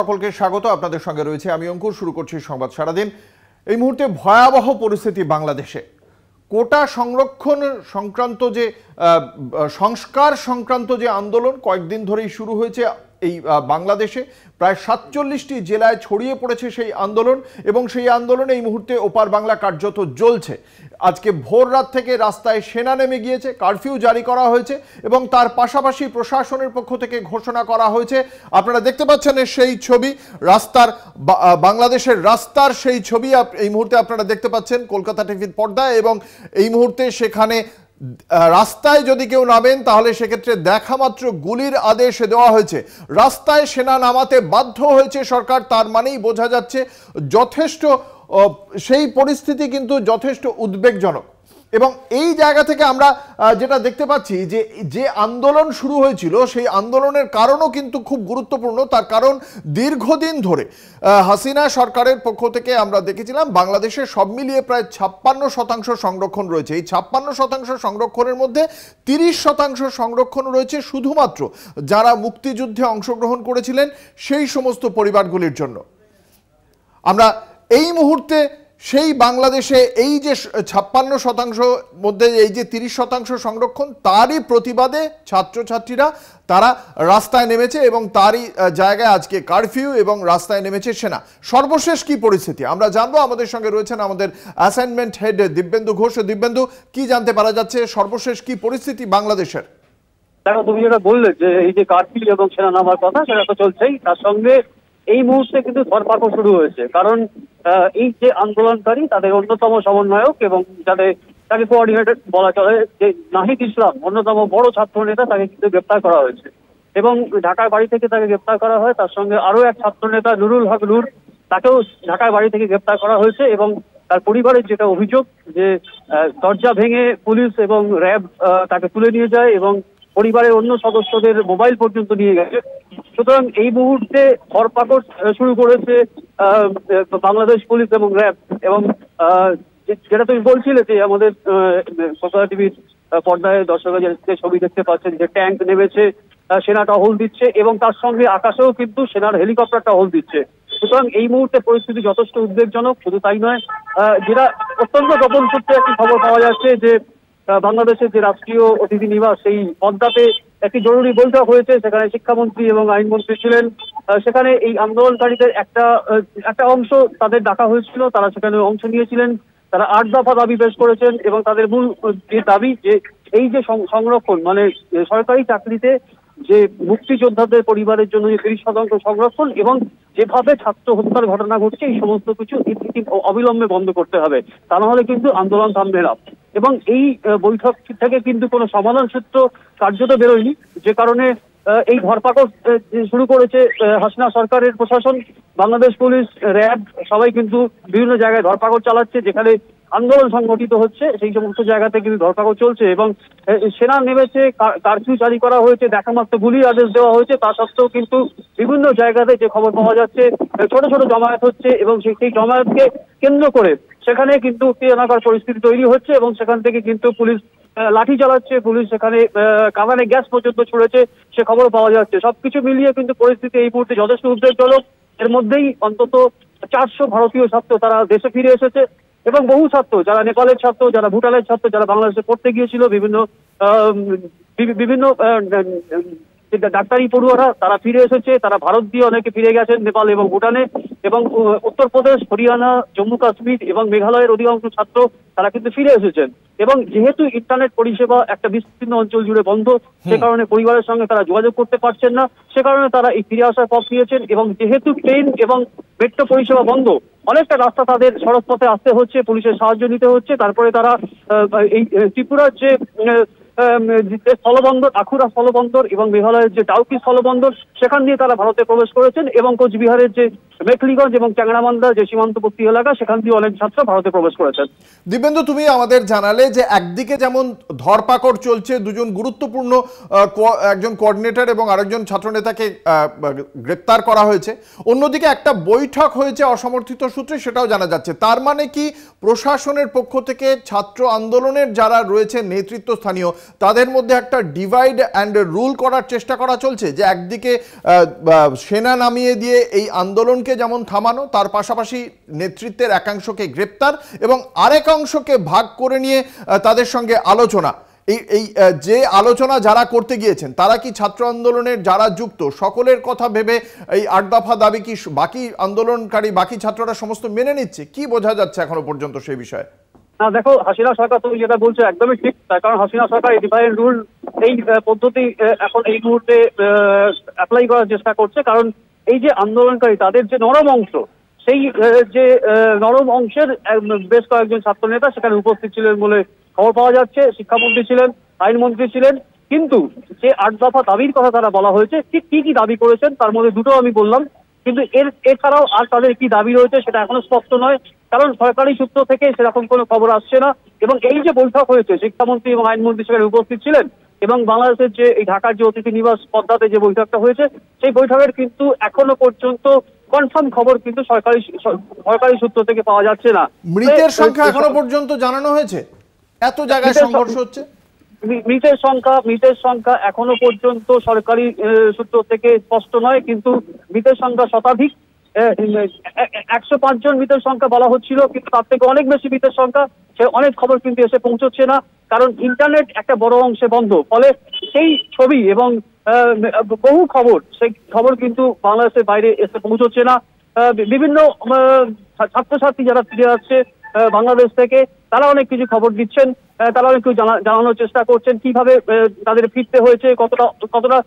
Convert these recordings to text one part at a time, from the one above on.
সকলকে স্বাগত। আপনাদের সঙ্গে রয়েছে আমি অঙ্কুর। শুরু করছি সংবাদ সারাদিন। এই মুহূর্তে ভয়াবহ পরিস্থিতি বাংলাদেশে। কোটা সংরক্ষণ সংক্রান্ত যে সংস্কার সংক্রান্ত যে আন্দোলন কয়েকদিন ধরেই শুরু হয়েছে এই বাংলাদেশে, প্রায় ৪৭টি জেলায় ছড়িয়ে পড়েছে সেই আন্দোলন, এবং সেই আন্দোলন এই মুহূর্তে ওপার বাংলা কার্যত জ্বলছে। আজকে ভোর রাত থেকে রাস্তায় সেনা নেমে গিয়েছে, কারফিউ জারি করা হয়েছে, এবং তার পাশাপাশি প্রশাসনের পক্ষ থেকে ঘোষণা করা হয়েছে। আপনারা দেখতে পাচ্ছেন সেই ছবি, রাস্তার বাংলাদেশের রাস্তার সেই ছবি এই মুহূর্তে আপনারা দেখতে পাচ্ছেন কলকাতা টিভির পর্দায়। এবং এই মুহূর্তে সেখানে রাস্তায় যদি কেউ নামেন তাহলে সেক্ষেত্রে দেখা মাত্র গুলির আদেশ দেওয়া হয়েছে। রাস্তায় সেনা নামাতে বাধ্য হয়েছে সরকার, তার মানেই বোঝা যাচ্ছে যথেষ্ট সেই পরিস্থিতি কিন্তু যথেষ্ট উদ্বেগজনক। এবং এই জায়গা থেকে আমরা যেটা দেখতে পাচ্ছি যে আন্দোলন শুরু হয়েছিল সেই আন্দোলনের কারণও কিন্তু খুব গুরুত্বপূর্ণ। তার কারণ দীর্ঘদিন ধরে হাসিনা সরকারের পক্ষ থেকে আমরা দেখেছিলাম বাংলাদেশে সব মিলিয়ে প্রায় ৫৬% সংরক্ষণ রয়েছে। এই ৫৬% সংরক্ষণের মধ্যে ৩০% সংরক্ষণ রয়েছে শুধুমাত্র যারা মুক্তিযুদ্ধে অংশগ্রহণ করেছিলেন সেই সমস্ত পরিবারগুলির জন্য। আমরা এই মুহূর্তে সেই বাংলাদেশে এই যে ৫৬% মধ্যে এই যে ৩০% সংরক্ষণ, তারই প্রতিবাদে ছাত্রছাত্রীরা তারা রাস্তায় নেমেছে, এবং তারই জায়গায় আজকে কারফিউ এবং রাস্তায় নেমেছে সেনা। সর্বশেষ কি পরিস্থিতি আমরা জানবো। আমাদের সঙ্গে রয়েছেন আমাদের অ্যাসাইনমেন্ট হেড দিব্যেন্দু ঘোষ। দিব্যেন্দু, কি জানতে পারা যাচ্ছে, সর্বশেষ কি পরিস্থিতি বাংলাদেশের? দেখো, তুমি যেটা বললে যে এই যে কারফিউ এবং সেনা নামার কথা, সেটা তো চলছেই, তার সঙ্গে এই মুহূর্তে কিন্তু ধরপাকড় শুরু হয়েছে। কারণ এই যে আন্দোলনকারী তাদের অন্যতম সমন্বয়ক এবং তাকে কোঅর্ডিনেটর বলা চলে যে নাহিদ ইসলাম, অন্যতম বড় ছাত্র নেতা, তাকে কিন্তু গ্রেপ্তার করা হয়েছে এবং ঢাকার বাড়ি থেকে তাকে গ্রেপ্তার করা হয়। তার সঙ্গে আরো এক ছাত্র নেতা নুরুল হক নূর, তাকেও ঢাকার বাড়ি থেকে গ্রেপ্তার করা হয়েছে। এবং তার পরিবারের যেটা অভিযোগ যে দরজা ভেঙে পুলিশ এবং র্যাব তাকে তুলে নিয়ে যায় এবং পরিবারের অন্য সদস্যদের মোবাইল পর্যন্ত নিয়ে গেছে। সুতরাং এই মুহূর্তে ধরপাকড় শুরু করেছে বাংলাদেশ পুলিশ এবং র্যাব। এবং যেটা তুমি বলছিলে যে আমাদের কলকাতা টিভির পর্দায় দর্শকরা যে ছবি দেখতে পাচ্ছেন যে ট্যাঙ্ক নেমেছে, সেনা টহল দিচ্ছে, এবং তার সঙ্গে আকাশেও কিন্তু সেনার হেলিকপ্টার টহল দিচ্ছে। সুতরাং এই মুহূর্তে পরিস্থিতি যথেষ্ট উদ্বেগজনক। শুধু তাই নয়, যেটা অত্যন্ত গোপন সূত্রে একটি খবর পাওয়া যাচ্ছে যে বাংলাদেশের যে রাষ্ট্রীয় অতিথি নিবাস সেই পদ্মাতে একটি জরুরি বৈঠক হয়েছে। সেখানে শিক্ষামন্ত্রী এবং আইনমন্ত্রী ছিলেন। সেখানে এই আন্দোলনকারীদের একটা অংশ তাদের ডাকা হয়েছিল, তারা সেখানে অংশ নিয়েছিলেন। তারা ৮ দফা দাবি পেশ করেছেন এবং তাদের মূল যে দাবি যে এই যে সংরক্ষণ, মানে সরকারি চাকরিতে যে মুক্তিযোদ্ধাদের পরিবারের জন্য যে ৩০% সংরক্ষণ এবং যেভাবে ছাত্র হত্যার ঘটনা ঘটছে, এই সমস্ত কিছু অবিলম্বে বন্ধ করতে হবে, তা না হলে কিন্তু আন্দোলন থামবে না। এবং এই বৈঠক থেকে কিন্তু কোনো সমাধান সূত্র কার্যত বেরোয়নি, যে কারণে এই ধরপাকড় শুরু করেছে হাসিনা সরকারের প্রশাসন। বাংলাদেশ পুলিশ, র্যাব সবাই কিন্তু বিভিন্ন জায়গায় ধরপাকড় চালাচ্ছে। যেখানে আন্দোলন সংগঠিত হচ্ছে সেই সমস্ত জায়গাতে কিন্তু ধরপাকড় চলছে এবং সেনা নেমেছে, কারফিউ জারি করা হয়েছে, দেখা মাত্র গুলির আদেশ দেওয়া হয়েছে। তা সত্ত্বেও কিন্তু বিভিন্ন জায়গাতে যে খবর পাওয়া যাচ্ছে ছোট ছোট জমায়েত হচ্ছে এবং সেই জমায়েতকে কেন্দ্র করে সেখানে কিন্তু উত্তেজনাকর পরিস্থিতি তৈরি হচ্ছে এবং সেখান থেকে কিন্তু পুলিশ লাঠি চালাচ্ছে, পুলিশ সেখানে কাঁদানে গ্যাস পর্যন্ত ছুড়েছে, সে খবর পাওয়া যাচ্ছে। সবকিছু মিলিয়ে কিন্তু পরিস্থিতি এই মুহূর্তে যথেষ্ট উদ্বেগজনক। এর মধ্যেই অন্তত ৪০০ ভারতীয় ছাত্র তারা দেশে ফিরে এসেছে এবং বহু ছাত্র, যারা নেপালের ছাত্র, যারা ভুটানের ছাত্র, যারা বাংলাদেশে পড়তে গিয়েছিল, বিভিন্ন ডাক্তারি পড়ুয়ারা তারা ফিরে এসেছে। তারা ভারত দিয়ে অনেকে ফিরে গেছেন নেপাল এবং ভুটানে, এবং উত্তরপ্রদেশ, হরিয়ানা, জম্মু কাশ্মীর এবং মেঘালয়ের অধিকাংশ ছাত্র তারা কিন্তু ফিরে এসেছেন। এবং যেহেতু ইন্টারনেট পরিষেবা একটা বিস্তীর্ণ অঞ্চল জুড়ে বন্ধ, সে কারণে পরিবারের সঙ্গে তারা যোগাযোগ করতে পারছেন না, সে কারণে তারা এই ফিরে আসার পথ নিয়েছেন। এবং যেহেতু ট্রেন এবং মেট্রো পরিষেবা বন্ধ, অনেকটা রাস্তা তাদের সড়ক পথে আসতে হচ্ছে, পুলিশের সাহায্য নিতে হচ্ছে। তারপরে তারা এই ত্রিপুরার যে স্থলবন্দর, আখুরা স্থলবন্দর এবং মেঘালয়ের যে ডাউকি স্থলবন্দর, সেখান দিয়ে তারা ভারতে প্রবেশ করেছেন এবং কোচবিহারের যে মেখলিগঞ্জ এবং চ্যাংড়ামান্দা যে সীমান্তবর্তী এলাকা, সেখান দিয়ে অনেক ছাত্র ভারতে প্রবেশ করেছেন। দিব্যেন্দু, তুমি আমাদের জানালে যে একদিকে যেমন ধরপাকড় চলছে, দুজন গুরুত্বপূর্ণ একজন কোঅর্ডিনেটর এবং আরেকজন ছাত্রনেতাকে গ্রেপ্তার করা হয়েছে, অন্যদিকে একটা বৈঠক হয়েছে অসমর্থিত সূত্রে, সেটাও জানা যাচ্ছে। তার মানে কি প্রশাসনের পক্ষ থেকে ছাত্র আন্দোলনের যারা রয়েছে নেতৃত্ব স্থানীয়, তাদের মধ্যে একটা ডিভাইড অ্যান্ড রুল করার চেষ্টা করা চলছে, যে একদিকে সেনা নামিয়ে দিয়ে এই আন্দোলনকে যেমন থামানো, তার পাশাপাশি নেতৃত্বের একাংশকে গ্রেপ্তার এবং আরেক অংশকে ভাগ করে নিয়ে তাদের সঙ্গে আলোচনা। এই যে আলোচনা যারা করতে গিয়েছেন, তারা কি ছাত্র আন্দোলনের যারা যুক্ত সকলের কথা ভেবে এই 8 দফা দাবি কি বাকি আন্দোলনকারী বাকি ছাত্ররা সমস্ত মেনে নিচ্ছে? কি বোঝা যাচ্ছে এখনো পর্যন্ত সেই বিষয়ে? না দেখো, হাসিনা সরকার তুমি যেটা বলছো একদমই ঠিক, তার কারণ হাসিনা সরকার এই ডিভাইড রুল এই পদ্ধতি এখন এই মুহূর্তে অ্যাপ্লাই করার চেষ্টা করছে। কারণ এই যে আন্দোলনকারী তাদের যে নরম অংশ, সেই যে নরম অংশের বেশ কয়েকজন ছাত্র নেতা সেখানে উপস্থিত ছিলেন বলে খবর পাওয়া যাচ্ছে। শিক্ষামন্ত্রী ছিলেন, আইনমন্ত্রী ছিলেন, কিন্তু যে 8 দফা দাবির কথা তারা বলা হয়েছে, ঠিক কি কি দাবি করেছেন তার মধ্যে দুটো আমি বললাম, কিন্তু এছাড়াও আর তাদের কি দাবি রয়েছে সেটা এখনো স্পষ্ট নয়, কারণ সরকারি সূত্র থেকে সেরকম কোনো খবর আসছে না। এবং এই যে বৈঠক হয়েছে, শিক্ষামন্ত্রী এবং আইনমন্ত্রী সেখানে উপস্থিত ছিলেন, এবং বাংলাদেশের যে এই ঢাকার যে অতিথি নিবাস পদ্মাতে যে বৈঠকটা হয়েছে, সেই বৈঠকের কিন্তু এখনো পর্যন্ত কনফার্ম খবর কিন্তু সরকারি সূত্র থেকে পাওয়া যাচ্ছে না। মৃতের সংখ্যা এখনো পর্যন্ত জানানো হয়েছে? এত জায়গায় সংঘর্ষ হচ্ছে। মৃতের সংখ্যা এখনো পর্যন্ত সরকারি সূত্র থেকে স্পষ্ট নয়, কিন্তু মৃতের সংখ্যা শতাধিক। 105 জন মৃতের সংখ্যা বলা হচ্ছিল, কিন্তু তার থেকে অনেক বেশি মৃতের সংখ্যা। সে অনেক খবর কিন্তু এসে পৌঁছচ্ছে না, কারণ ইন্টারনেট একটা বড় অংশে বন্ধ। ফলে সেই ছবি এবং বহু খবর, সেই খবর কিন্তু বাংলাদেশের বাইরে এসে পৌঁছচ্ছে না। বিভিন্ন ছাত্রছাত্রী যারা ফিরে আসছে বাংলাদেশ থেকে, তারা অনেক কিছু খবর দিচ্ছেন, তারা অনেক কিছু জানানোর চেষ্টা করছেন কিভাবে তাদের ফিরতে হয়েছে, কতটা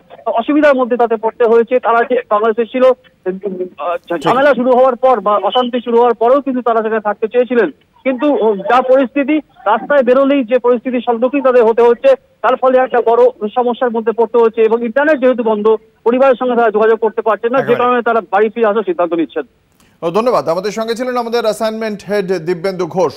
অসুবিধার মধ্যে তাদের পড়তে হয়েছে। তারা যে বাংলাদেশে ছিল, ঝামেলা শুরু হওয়ার পর বা অশান্তি শুরু হওয়ার পরেও কিন্তু তারা সেখানে থাকতে চেয়েছিলেন, কিন্তু যা পরিস্থিতি, রাস্তায় বেরোলেই যে পরিস্থিতির সম্মুখীন তাদের হতে হচ্ছে, তার ফলে একটা বড় সমস্যার মধ্যে পড়তে হচ্ছে। এবং ইন্টারনেট যেহেতু বন্ধ, পরিবারের সঙ্গে তারা যোগাযোগ করতে পারছেন না, যে কারণে তারা বাড়ি ফিরে আসার সিদ্ধান্ত নিচ্ছেন। ধন্যবাদ। আমাদের সঙ্গে ছিলেন আমাদের অ্যাসাইনমেন্ট হেড দিব্যেন্দু ঘোষ।